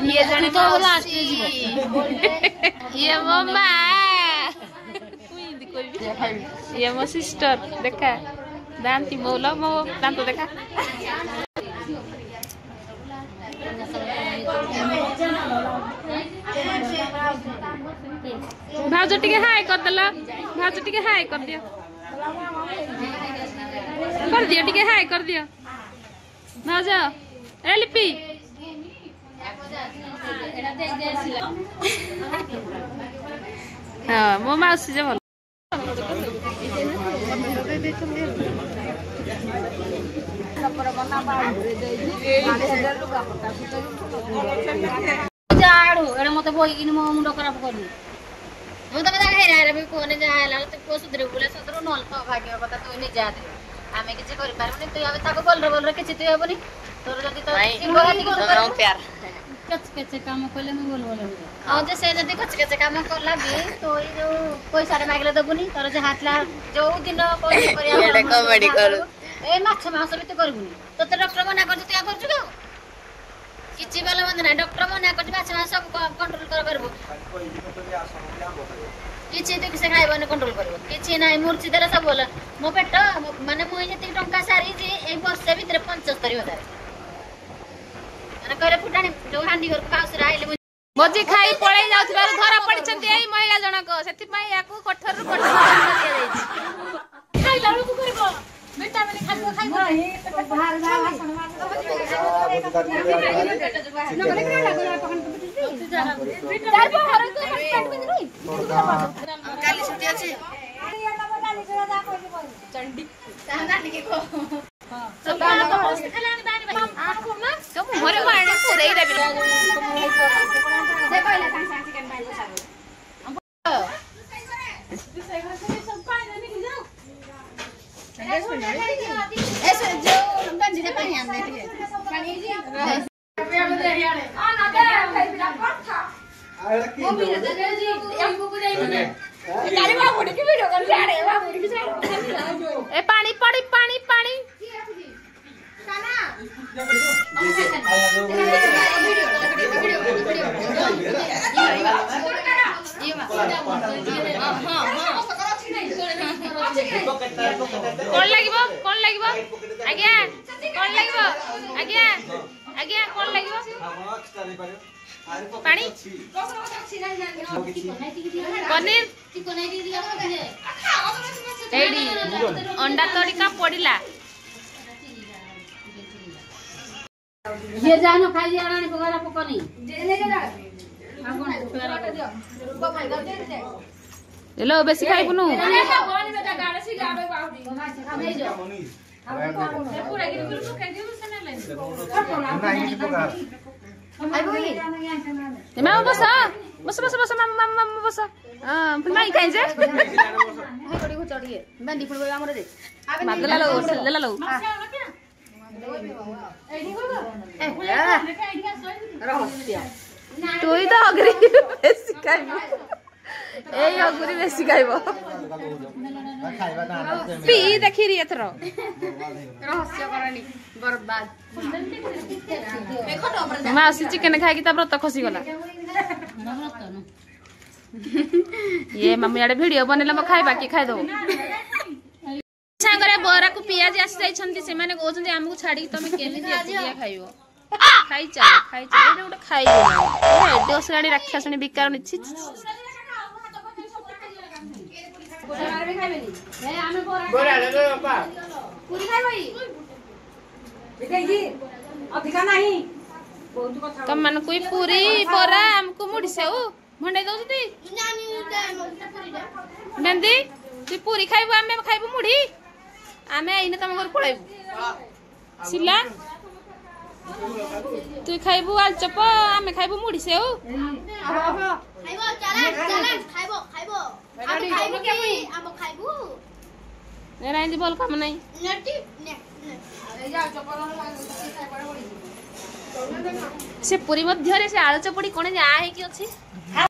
ये जाने तो लास्ट में जीवो ये मम्मा ये मो सिस्टर देखा दांती मोला मो दांत देखा भाउज टिके हाय कर दला भाउज टिके हाय कर दियो टिके हाय कर दियो भाउज ए लिपि हाँ मो माउसी जे भल जाड़ू एडे मते बोइकिन मो मुंड खराब करनी मो तमे ता हेरा हेरा भी कोने जायला तो को सुधरे बोले सुधरो नल तो भाग्य कथा तो नि जा दे आमे किछि करि पारबनी तू आबे ताको बोलर किछि तू हेबनी तोर जदी तो प्यार कच कच काम कले मैं बोल बोल आ जे से जदी कच कच काम करला भी तो ई जो पैसा रे मागले दबुनी तोर जे हाथला जो दिन कोइ करिया एडे कॉमेडी करू ए माछ मास भी तो करबुनी तो डॉक्टर मना कर तू या करछु के किछि बेला बंद ना डॉक्टर मना कर माछ मास सब कंट्रोल कर परबो किछि तो किसे खाइबने कंट्रोल करबो किछि नाही मूर्छी देला सब बोल मो पेट माने मुई जति टंका सारी जे ए वर्ष भीतर 75,000 करे फुटानी जो हांडी घर पाउस राइले भोजी खाई पळै जाउथबार धरा पडिचंती एई महिला जनक सेति पई याकू कठोर दिया जाई खाइ लाळू को करबो बेटा माने खाइबो नाही बाहर जा भाषण मार काली छुट्टी अछि चंडी साहना के को सब मोरे मारने पूरे ही देबे से पहले सांग सांग चिकन भाई साबो सब पानी निकल जाओ ऐसे जो गंजी से पानी आने दे पानी जी आ ना दे भाई बिना पत्ता वो भी दे जी हमको को जाई ने गाड़ी बाबू की वीडियो कर जाड़े बाबू की साइड ए पानी पड़ी पानी पानी काना कौन লাগিব आज्ञा कौन লাগিব आज्ञा आज्ञा कौन লাগিব पानी पनीर एडी अंडा तड़का पड़िला ये जानो खाई दिया रानी पगारा पकनी हेलो बेसी खाइबुनु मामा बस बस बस बस मामा बस फिर माई खाइ जे कोडी को चढ़िए बंदी फुल हमर दे मागला लो ले लो तू ही तो अगरी बेसी खाइबो ए अगरी बेसी खाइबो पी देखि री एथरो रहस्य करनी बर्बाद देखो तो मासी चिकन खाइ की ता व्रत खसी गला ये मम्मी आडे वीडियो बनेला म खाइबा की खाइ दो सांगरे बोरा को पियाज आसी जाई छंती से माने कहउछन जे हमहु छाडी तमे केमी दिया खाइबो खाइ चल एटा उडा खाइ दे ए दोस गाडी राक्षसनी बिकार नि छी बोरा ले लो पा पूरी खाइ भाई देखै अधिका नहीं बहुत कथा तम मन कोई पूरी बोरा हमको मुड़ी सेउ भंडे दउती नंदी तू पूरी खाइबो आमे खाइबो मुड़ी आमे आइने तम घर पळाइबो सिला तू खाइबो आल चप आमे खाइबो मुड़ी सेउ खाइबो चला चला खाइबो खाइबो हम खाइबो के हम खाइबो ଏରା ଏମିତି ଭଲ କାମ ନାହିଁ। ସେ ପୁରୀ ମଧ୍ୟରେ ସେ ଆଳୁ ଚପଡ଼ି କଣ ଯା ହେଇକି ଅଛି।